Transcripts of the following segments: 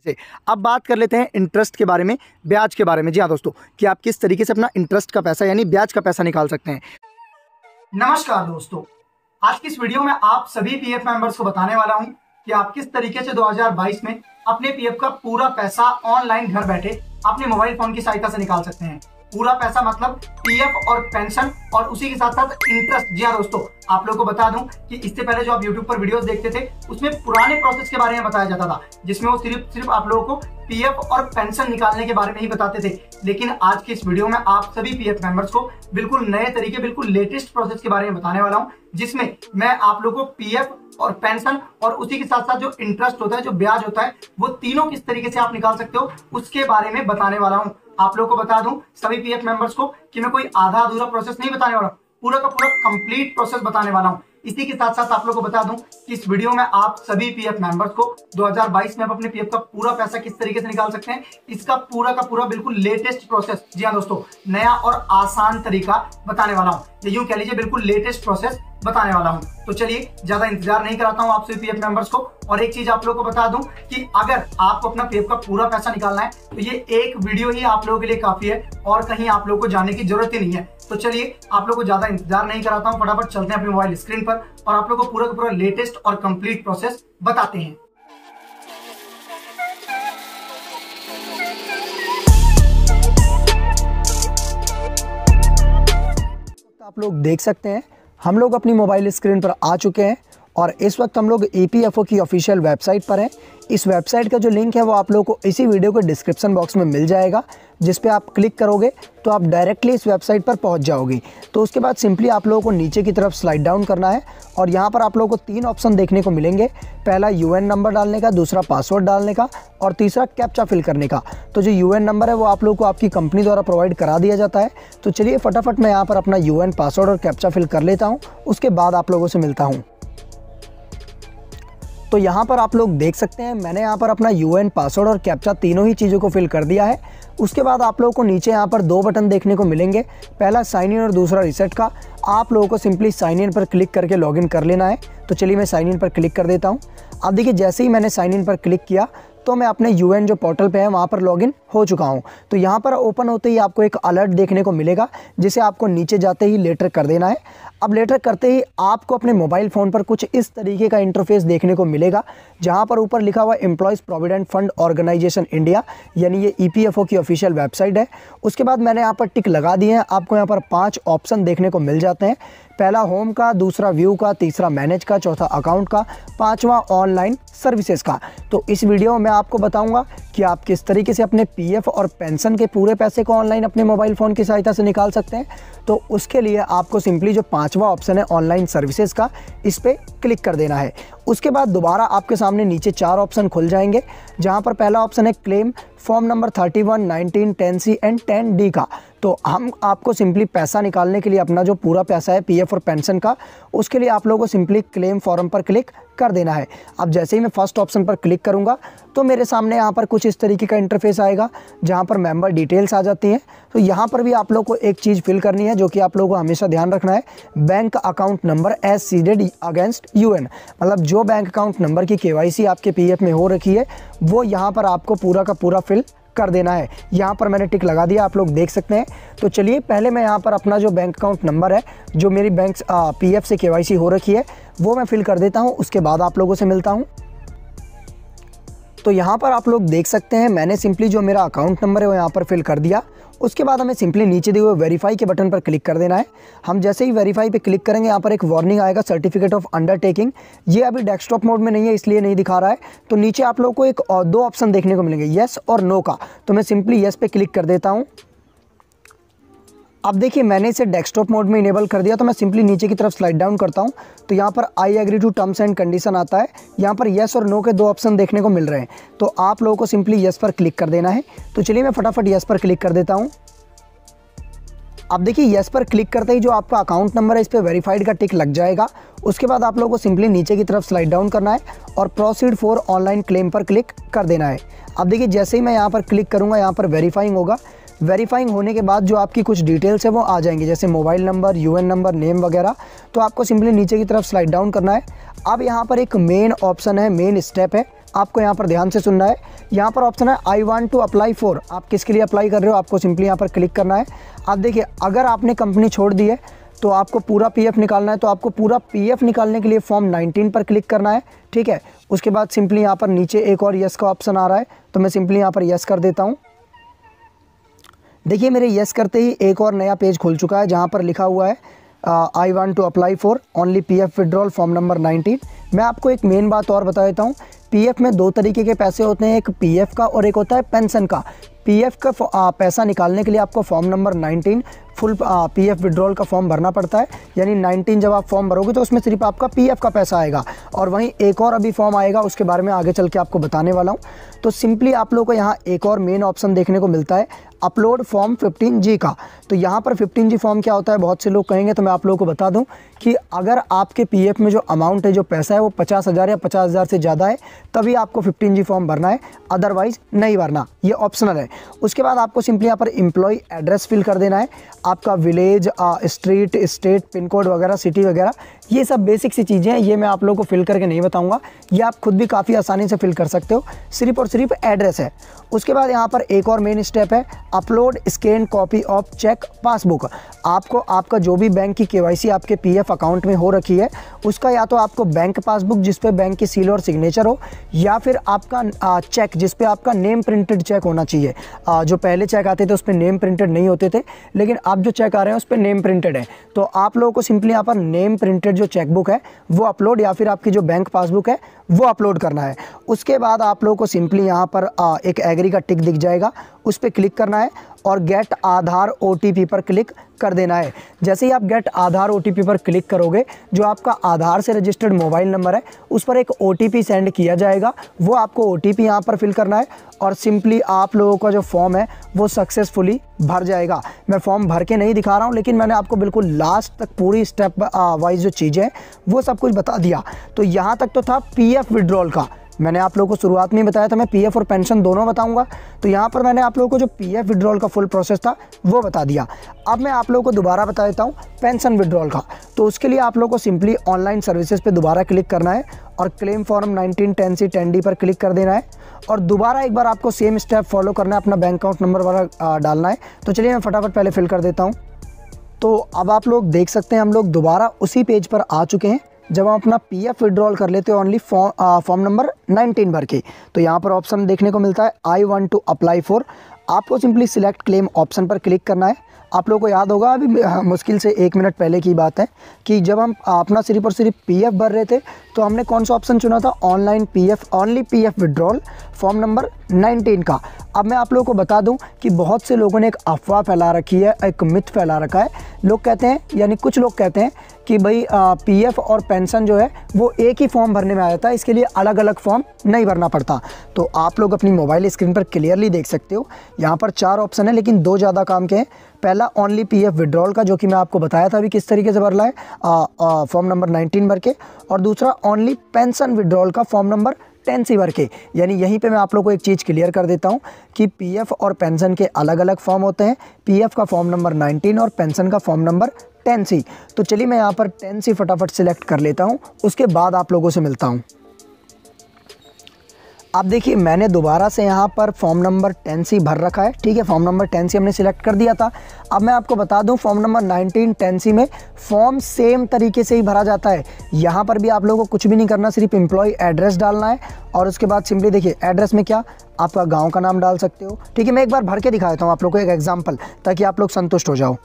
से अब बात कर लेते हैं इंटरेस्ट के बारे में, ब्याज के बारे में। जी हाँ दोस्तों, कि आप किस तरीके से अपना इंटरेस्ट का पैसा यानी ब्याज का पैसा निकाल सकते हैं। नमस्कार दोस्तों, आज की इस वीडियो में आप सभी पीएफ मेंबर्स को बताने वाला हूं कि आप किस तरीके से 2022 में अपने पीएफ का पूरा पैसा ऑनलाइन घर बैठे अपने मोबाइल फोन की सहायता से निकाल सकते हैं। पूरा पैसा मतलब पीएफ और पेंशन और उसी के साथ साथ इंटरेस्ट। जी हाँ दोस्तों, आप लोगों को बता दूं कि इससे पहले जो आप यूट्यूब पर वीडियोस देखते थे उसमें पुराने प्रोसेस के बारे में बताया जाता था, जिसमें वो सिर्फ आप लोगों को पीएफ और पेंशन निकालने के बारे में ही बताते थे। लेकिन आज की इस वीडियो में आप सभी पीएफ मेंबर्स को बिल्कुल नए तरीके, बिल्कुल लेटेस्ट प्रोसेस के बारे में बताने वाला हूं, जिसमें मैं आप लोगों को पीएफ और पेंशन और उसी के साथ साथ जो इंटरेस्ट होता है, जो ब्याज होता है, वो तीनों किस तरीके से आप निकाल सकते हो उसके बारे में बताने वाला हूं। आप लोगों को बता दूं सभी पीएफ मेंबर्स को कि मैं कोई आधा अधूरा प्रोसेस नहीं बताने वाला हूं, पूरा का पूरा कंप्लीट प्रोसेस बताने वाला हूं। इसी के साथ साथ आप लोगों को बता दूं कि इस वीडियो में आप सभी पीएफ मेंबर्स को 2022 में अपने पीएफ का पूरा पैसा किस तरीके से निकाल सकते हैं, इसका पूरा का पूरा बिल्कुल लेटेस्ट प्रोसेस, जी हाँ दोस्तों, नया और आसान तरीका बताने वाला हूं। यूं कह लीजिए बिल्कुल लेटेस्ट प्रोसेस बताने वाला हूं। तो चलिए ज्यादा इंतजार नहीं कराता हूं आप सभी पीएफ मेंबर्स को। और एक चीज आप लोगों को बता दूं कि अगर आपको अपना पीएफ का पूरा पैसा निकालना है तो ये एक वीडियो ही आप लोगों के लिए काफी है और कहीं आप लोगों को जाने की जरूरत ही नहीं है। तो चलिए आप लोगों को ज्यादा इंतजार नहीं कराता हूं, फटाफट चलते हैं अपने मोबाइल स्क्रीन पर और आप लोगों को पूरा का पूरा लेटेस्ट और कंप्लीट प्रोसेस बताते हैं। आप लोग देख सकते हैं हम लोग अपनी मोबाइल स्क्रीन पर आ चुके हैं और इस वक्त हम लोग ईपीएफओ की ऑफिशियल वेबसाइट पर हैं। इस वेबसाइट का जो लिंक है वो आप लोगों को इसी वीडियो के डिस्क्रिप्शन बॉक्स में मिल जाएगा, जिस पे आप क्लिक करोगे तो आप डायरेक्टली इस वेबसाइट पर पहुंच जाओगे। तो उसके बाद सिंपली आप लोगों को नीचे की तरफ स्लाइड डाउन करना है और यहाँ पर आप लोगों को 3 ऑप्शन देखने को मिलेंगे। पहला यूएन नंबर डालने का, दूसरा पासवर्ड डालने का और तीसरा कैप्चा फिल करने का। तो जो यूएन नंबर है वो आप लोगों को आपकी कंपनी द्वारा प्रोवाइड करा दिया जाता है। तो चलिए फटाफट मैं यहाँ पर अपना यूएन, पासवर्ड और कैप्चा फिल कर लेता हूँ, उसके बाद आप लोगों से मिलता हूँ। तो यहाँ पर आप लोग देख सकते हैं मैंने यहाँ पर अपना यूएन, पासवर्ड और कैप्चा तीनों ही चीज़ों को फिल कर दिया है। उसके बाद आप लोगों को नीचे यहाँ पर 2 बटन देखने को मिलेंगे, पहला साइन इन और दूसरा रीसेट का। आप लोगों को सिंपली साइन इन पर क्लिक करके लॉगिन कर लेना है। तो चलिए मैं साइन इन पर क्लिक कर देता हूँ। अब देखिए जैसे ही मैंने साइन इन पर क्लिक किया तो मैं अपने यूएन जो पोर्टल पे है वहाँ पर लॉगिन हो चुका हूँ। तो यहाँ पर ओपन होते ही आपको एक अलर्ट देखने को मिलेगा, जिसे आपको नीचे जाते ही लेटर कर देना है। अब लेटर करते ही आपको अपने मोबाइल फ़ोन पर कुछ इस तरीके का इंटरफेस देखने को मिलेगा, जहाँ पर ऊपर लिखा हुआ employees provident fund organisation India, यानी ये ईपीएफओ की ऑफिशियल वेबसाइट है। उसके बाद मैंने यहाँ पर टिक लगा दिए हैं। आपको यहाँ पर 5 ऑप्शन देखने को मिल जाते हैं, पहला होम का, दूसरा व्यू का, तीसरा मैनेज का, चौथा अकाउंट का, 5वां ऑनलाइन सर्विसेज का। तो इस वीडियो में आपको बताऊंगा कि आप किस तरीके से अपने पीएफ और पेंशन के पूरे पैसे को ऑनलाइन अपने मोबाइल फ़ोन की सहायता से निकाल सकते हैं। तो उसके लिए आपको सिंपली जो 5वां ऑप्शन है ऑनलाइन सर्विसेज का, इस पर क्लिक कर देना है। उसके बाद दोबारा आपके सामने नीचे 4 ऑप्शन खुल जाएंगे, जहां पर पहला ऑप्शन है claim form number 31, 19, 10C and 10D का। तो हम आपको सिंपली पैसा निकालने के लिए अपना जो पूरा पैसा है पीएफ और पेंशन का, उसके लिए आप लोगों को सिंपली क्लेम फॉर्म पर क्लिक कर देना है। अब जैसे ही मैं फर्स्ट ऑप्शन पर क्लिक करूंगा तो मेरे सामने यहाँ पर कुछ इस तरीके का इंटरफेस आएगा, जहाँ पर मेंबर डिटेल्स आ जाती हैं। तो यहाँ पर भी आप लोग को एक चीज़ फिल करनी है, जो कि आप लोगों को हमेशा ध्यान रखना है, bank account number as seeded against UAN. मतलब जो बैंक अकाउंट नंबर की केवाईसी आपके पीएफ में हो रखी है वो यहाँ पर आपको पूरा का पूरा फिल कर देना है। यहाँ पर मैंने टिक लगा दिया, आप लोग देख सकते हैं। तो चलिए पहले मैं यहाँ पर अपना जो बैंक अकाउंट नंबर है, जो मेरी बैंक पीएफ से केवाईसी हो रखी है, वो मैं फिल कर देता हूँ। उसके बाद आप लोगों से मिलता हूँ। तो यहाँ पर आप लोग देख सकते हैं मैंने सिंपली जो मेरा अकाउंट नंबर है वो यहाँ पर फिल कर दिया। उसके बाद हमें सिंपली नीचे दिए हुए वेरीफाई के बटन पर क्लिक कर देना है। हम जैसे ही वेरीफाई पे क्लिक करेंगे यहाँ पर एक वार्निंग आएगा, सर्टिफिकेट ऑफ अंडरटेकिंग। ये अभी डेस्कटॉप मोड में नहीं है, इसलिए नहीं दिखा रहा है। तो नीचे आप लोगों को एक और 2 ऑप्शन देखने को मिलेंगे, येस और नो का। तो मैं सिंपली येस पे क्लिक कर देता हूँ। अब देखिए मैंने इसे डेस्कटॉप मोड में इनेबल कर दिया। तो मैं सिंपली नीचे की तरफ स्लाइड डाउन करता हूँ तो यहाँ पर I agree to terms and condition आता है। यहाँ पर येस और नो के 2 ऑप्शन देखने को मिल रहे हैं। तो आप लोगों को सिंपली येस पर क्लिक कर देना है। तो चलिए मैं फटाफट येस पर क्लिक कर देता हूँ। अब देखिए येस पर क्लिक करते ही जो आपका अकाउंट नंबर है इस पर वेरीफाइड का टिक लग जाएगा। उसके बाद आप लोगों को सिंपली नीचे की तरफ स्लाइड डाउन करना है और प्रोसीड फॉर ऑनलाइन क्लेम पर क्लिक कर देना है। अब देखिए जैसे ही मैं यहाँ पर क्लिक करूँगा यहाँ पर वेरीफाइंग होगा। वेरीफाइंग होने के बाद जो आपकी कुछ डिटेल्स है वो आ जाएंगी, जैसे mobile number, UN number, name वगैरह। तो आपको सिंपली नीचे की तरफ स्लाइड डाउन करना है। अब यहाँ पर एक मेन ऑप्शन है, मेन स्टेप है, आपको यहाँ पर ध्यान से सुनना है। यहाँ पर ऑप्शन है I want to apply for, आप किसके लिए अप्लाई कर रहे हो, आपको सिंपली यहाँ पर क्लिक करना है। अब देखिए, अगर आपने कंपनी छोड़ दी है तो आपको पूरा पीएफ निकालना है, तो आपको पूरा पीएफ निकालने के लिए फॉर्म 19 पर क्लिक करना है, ठीक है। उसके बाद सिंपली यहाँ पर नीचे एक और यस का ऑप्शन आ रहा है, तो मैं सिंपली यहाँ पर यस कर देता हूँ। देखिए, मेरे यस करते ही एक और नया पेज खुल चुका है, जहाँ पर लिखा हुआ है I want to apply for only PF withdrawal form number 19। मैं आपको एक मेन बात और बता देता हूँ, पीएफ में 2 तरीके के पैसे होते हैं, एक पीएफ का और एक होता है पेंशन का। पीएफ का पैसा निकालने के लिए आपको form number 19 full PF withdrawal का फॉर्म भरना पड़ता है, यानी 19 जब आप फॉर्म भरोगे तो उसमें सिर्फ आपका पीएफ का पैसा आएगा। और वहीं एक और अभी फॉर्म आएगा, उसके बारे में आगे चल के आपको बताने वाला हूँ। तो सिंपली आप लोगों को यहाँ एक और मेन ऑप्शन देखने को मिलता है, अपलोड फॉर्म 15G का। तो यहाँ पर 15G फॉर्म क्या होता है, बहुत से लोग कहेंगे, तो मैं आप लोगों को बता दूं कि अगर आपके पीएफ में जो अमाउंट है, जो पैसा है, वो 50,000 या 50,000 से ज़्यादा है, तभी आपको 15G फॉर्म भरना है, अदरवाइज नहीं भरना, ये ऑप्शनल है। उसके बाद आपको सिंपली यहाँ पर एम्प्लॉय एड्रेस फिल कर देना है, आपका village, street, state, pin code वगैरह, सिटी वगैरह, ये सब बेसिक सी चीज़ें हैं, ये मैं आप लोगों को फिल करके नहीं बताऊंगा, ये आप खुद भी काफ़ी आसानी से फिल कर सकते हो, सिर्फ और सिर्फ एड्रेस है। उसके बाद यहाँ पर एक और मेन स्टेप है, upload scan copy of cheque passbook. आपको आपका जो भी बैंक की केवाईसी आपके पीएफ अकाउंट में हो रखी है, उसका या तो आपको बैंक पासबुक जिस पे बैंक की सील और सिग्नेचर हो, या फिर आपका चेक जिस पे आपका नेम प्रिंटेड चेक होना चाहिए। जो पहले चेक आते थे उस पर नेम प्रिंटेड नहीं होते थे, लेकिन अब जो चेक आ रहे हैं उस पर नेम प्रिंटेड है। तो आप लोगों को सिंपली यहाँ पर नेम प्रिंटेड जो चेकबुक है वो अपलोड, या फिर आपकी जो बैंक पासबुक है वो अपलोड करना है। उसके बाद आप लोगों को सिंपली यहाँ पर एक एग्री का टिक दिख जाएगा, उस पर क्लिक करना है और गेट आधार ओटीपी पर क्लिक कर देना है। जैसे ही आप गेट आधार ओटीपी पर क्लिक करोगे, जो आपका आधार से रजिस्टर्ड मोबाइल नंबर है उस पर एक ओटीपी सेंड किया जाएगा, वो आपको ओटीपी यहाँ पर फिल करना है और सिंपली आप लोगों का जो फॉर्म है वो सक्सेसफुली भर जाएगा। मैं फॉर्म भर के नहीं दिखा रहा हूँ, लेकिन मैंने आपको बिल्कुल लास्ट तक पूरी स्टेप वाइज जो चीज़ें हैं वो सब कुछ बता दिया। तो यहाँ तक तो था पीएफ विड्रॉल का, मैंने आप लोगों को शुरुआत में ही बताया था मैं पीएफ और पेंशन दोनों बताऊंगा। तो यहाँ पर मैंने आप लोगों को जो पीएफ विड्रॉल का फुल प्रोसेस था वो बता दिया। अब मैं आप लोगों को दोबारा बता देता हूँ पेंशन विड्रॉल का। तो उसके लिए आप लोगों को सिंपली ऑनलाइन सर्विसेज पे दोबारा क्लिक करना है और क्लेम फॉर्म 19 10C 10D पर क्लिक कर देना है और दोबारा एक बार आपको सेम स्टेप फॉलो करना है, अपना बैंक अकाउंट नंबर वाला डालना है। तो चलिए मैं फटाफट पहले फिल कर देता हूँ। तो अब आप लोग देख सकते हैं हम लोग दोबारा उसी पेज पर आ चुके हैं जब हम अपना पीएफ विड्रॉल कर लेते हैं ओनली फॉर्म नंबर 19 भर के। तो यहाँ पर ऑप्शन देखने को मिलता है I want to apply for, आपको सिंपली सिलेक्ट क्लेम ऑप्शन पर क्लिक करना है। आप लोगों को याद होगा अभी मुश्किल से 1 मिनट पहले की बात है कि जब हम अपना सिर्फ और सिर्फ पीएफ भर रहे थे तो हमने कौन सा ऑप्शन चुना था, online PF only PF withdrawal form number 19 का। अब मैं आप लोगों को बता दूं कि बहुत से लोगों ने एक अफवाह फैला रखी है, एक मिथ फैला रखा है। लोग कहते हैं, यानी कुछ लोग कहते हैं कि भाई पीएफ और पेंशन जो है वो एक ही फॉर्म भरने में आ जाता है, इसके लिए अलग अलग फॉर्म नहीं भरना पड़ता। तो आप लोग अपनी मोबाइल स्क्रीन पर क्लियरली देख सकते हो, यहाँ पर 4 ऑप्शन है लेकिन 2 ज़्यादा काम के हैं। पहला ओनली पीएफ विड्रॉल का, जो कि मैं आपको बताया था अभी किस तरीके से भरना है फॉर्म नंबर 19 भर के, और दूसरा ओनली पेंशन विड्रॉल का फॉर्म नंबर 10C भर के। यानी यहीं पे मैं आप लोगों को एक चीज़ क्लियर कर देता हूँ कि पीएफ और पेंशन के अलग अलग फॉर्म होते हैं, पीएफ का फॉर्म नंबर 19 और पेंशन का फॉर्म नंबर 10C। तो चलिए मैं यहाँ पर 10C फटाफट सिलेक्ट कर लेता हूँ, उसके बाद आप लोगों से मिलता हूँ। अब देखिए मैंने दोबारा से यहाँ पर फॉर्म नंबर 10C भर रखा है, ठीक है। फॉर्म नंबर 10C हमने सिलेक्ट कर दिया था। अब मैं आपको बता दूँ फॉर्म नंबर 19 10C में फॉर्म सेम तरीके से ही भरा जाता है। यहाँ पर भी आप लोगों को कुछ भी नहीं करना, सिर्फ एम्प्लॉय एड्रेस डालना है और उसके बाद सिंपली देखिए एड्रेस में क्या आपका गाँव का नाम डाल सकते हो, ठीक है। मैं एक बार भर के दिखा देता हूँ आप लोग को एक एग्जाम्पल, ताकि आप लोग संतुष्ट हो जाओ।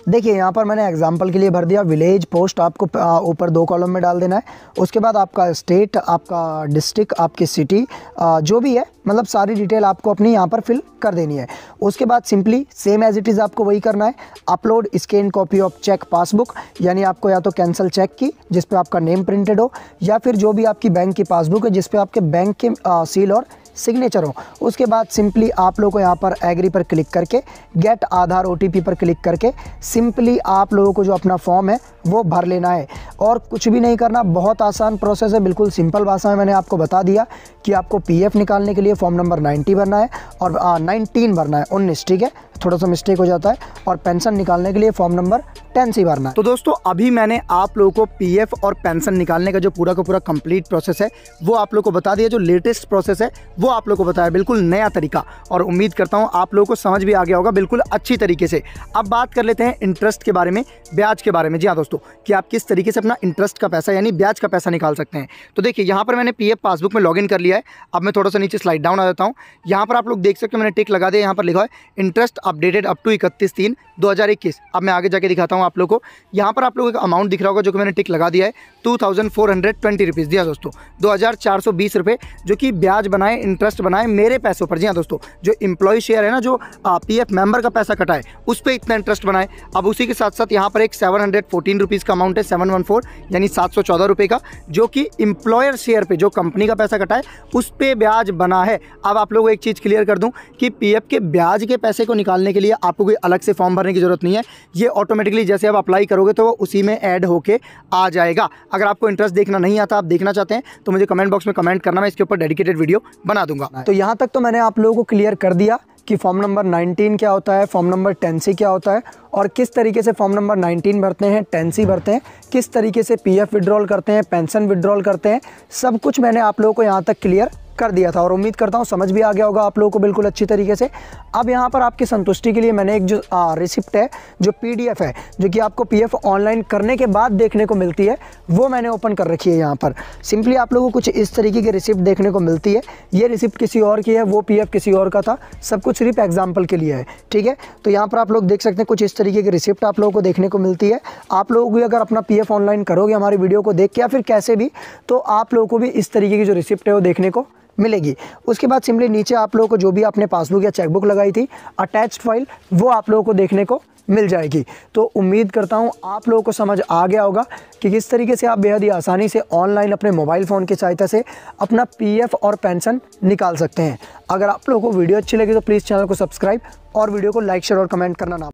देखिए यहाँ पर मैंने एग्जाम्पल के लिए भर दिया विलेज, पोस्ट आपको ऊपर 2 कॉलम में डाल देना है। उसके बाद आपका स्टेट, आपका डिस्ट्रिक्ट, आपकी सिटी, जो भी है मतलब सारी डिटेल आपको अपनी यहाँ पर फिल कर देनी है। उसके बाद simply same as it is आपको वही करना है, upload scan copy of cheque passbook, यानी आपको या तो कैंसिल चेक की जिस पे आपका नेम प्रिंटेड हो, या फिर जो भी आपकी बैंक की पासबुक है जिस पे आपके बैंक के सील और सिग्नेचर हो। उसके बाद सिंपली आप लोगों को यहाँ पर एग्री पर क्लिक करके गेट आधार ओटीपी पर क्लिक करके सिंपली आप लोगों को जो अपना फॉर्म है वो भर लेना है और कुछ भी नहीं करना। बहुत आसान प्रोसेस है, बिल्कुल सिंपल भाषा में मैंने आपको बता दिया कि आपको पीएफ निकालने के लिए फॉर्म नंबर 90 भरना है और 19 भरना है, 19, ठीक है, थोड़ा सा मिस्टेक हो जाता है। और पेंशन निकालने के लिए फॉर्म नंबर 10C भरना है। तो दोस्तों अभी मैंने आप लोगों को पीएफ और पेंशन निकालने का जो पूरा का पूरा कंप्लीट प्रोसेस है वो आप लोगों को बता दिया, जो लेटेस्ट प्रोसेस है वो आप लोगों को बताया, बिल्कुल नया तरीका, और उम्मीद करता हूँ आप लोगों को समझ भी आ गया होगा बिल्कुल अच्छी तरीके से। अब बात कर लेते हैं इंटरेस्ट के बारे में, ब्याज के बारे में। जी हाँ दोस्तों, कि आप किस तरीके से अपना इंटरेस्ट का पैसा यानी ब्याज का पैसा निकाल सकते हैं। तो देखिए यहाँ पर मैंने पीएफ पासबुक में लॉगिन कर लिया है। अब मैं थोड़ा सा नीचे स्लाइड डाउन आ जाता हूँ। यहाँ पर आप लोग देख सकते हो मैंने टिक लगा दिया, यहाँ पर लिखा है इंटरेस्ट अपडेटेड अप टू 31/3/2021। अब मैं आगे जाके दिखाता हूँ आप लोगों को। यहाँ पर आप लोगों को अमाउंट दिख रहा होगा जो कि मैंने टिक लगा दिया है, 2420 रुपीज़। जी हाँ दोस्तों, 2420 रुपये जो कि ब्याज बनाए, इंटरेस्ट बनाए मेरे पैसों पर। जी हाँ दोस्तों, जो एम्प्लॉय शेयर है ना, जो पीएफ मेंबर का पैसा कटा है उस पर इतना इंटरेस्ट बनाए। अब उसी के साथ साथ यहाँ पर एक 714 रुपीज़ का अमाउंट है, 714 यानी 714 रुपये का, जो कि एम्प्लॉयर शेयर पे जो कंपनी का पैसा कटा है उस पर ब्याज बना है। अब आप लोगों को एक चीज़ क्लियर कर दूं कि पीएफ के ब्याज के पैसे को निकालने के लिए आपको कोई अलग से फॉर्म भरने की जरूरत नहीं है। ये ऑटोमेटिकली जैसे आप अप्लाई करोगे तो उसी में ऐड होके आ जाएगा। अगर आपको इंटरेस्ट देखना नहीं आता, आप देखना चाहते हैं तो मुझे कमेंट बॉक्स में कमेंट करना, मैं इसके ऊपर डेडिकेटेड वीडियो बना दूंगा। तो यहाँ तक तो मैंने आप लोगों को क्लियर कर दिया कि फॉर्म नंबर 19 क्या होता है, फॉर्म नंबर 10C क्या होता है, और किस तरीके से फॉर्म नंबर 19 भरते हैं, 10C भरते हैं, किस तरीके से पीएफ विड्रॉल करते हैं, पेंशन विड्रॉल करते हैं, सब कुछ मैंने आप लोगों को यहाँ तक क्लियर कर दिया था। और उम्मीद करता हूँ समझ भी आ गया होगा आप लोगों को बिल्कुल अच्छी तरीके से। अब यहाँ पर आपकी संतुष्टि के लिए मैंने एक जो रिसिप्ट है, जो पीडीएफ है, जो कि आपको पीएफ ऑनलाइन करने के बाद देखने को मिलती है, वो मैंने ओपन कर रखी है। यहाँ पर सिंपली आप लोगों को कुछ इस तरीके की रिसिप्ट देखने को मिलती है। ये रिसिप्ट किसी और की है, वो पीएफ किसी और का था, सब कुछ सिर्फ एग्जाम्पल के लिए है, ठीक है। तो यहाँ पर आप लोग देख सकते हैं कुछ इस तरीके की रिसिप्ट आप लोगों को देखने को मिलती है। आप लोग भी अगर अपना पीएफ ऑनलाइन करोगे हमारी वीडियो को देख के या फिर कैसे भी, तो आप लोगों को भी इस तरीके की जो रिसिप्ट है वो देखने को मिलेगी। उसके बाद सिंपली नीचे आप लोगों को जो भी आपने पासबुक या चेकबुक लगाई थी, अटैच्ड फाइल, वो आप लोगों को देखने को मिल जाएगी। तो उम्मीद करता हूँ आप लोगों को समझ आ गया होगा कि किस तरीके से आप बेहद ही आसानी से ऑनलाइन अपने मोबाइल फ़ोन की सहायता से अपना पीएफ और पेंशन निकाल सकते हैं। अगर आप लोगों को वीडियो अच्छी लगी तो प्लीज़ चैनल को सब्सक्राइब और वीडियो को लाइक, शेयर और कमेंट करना ना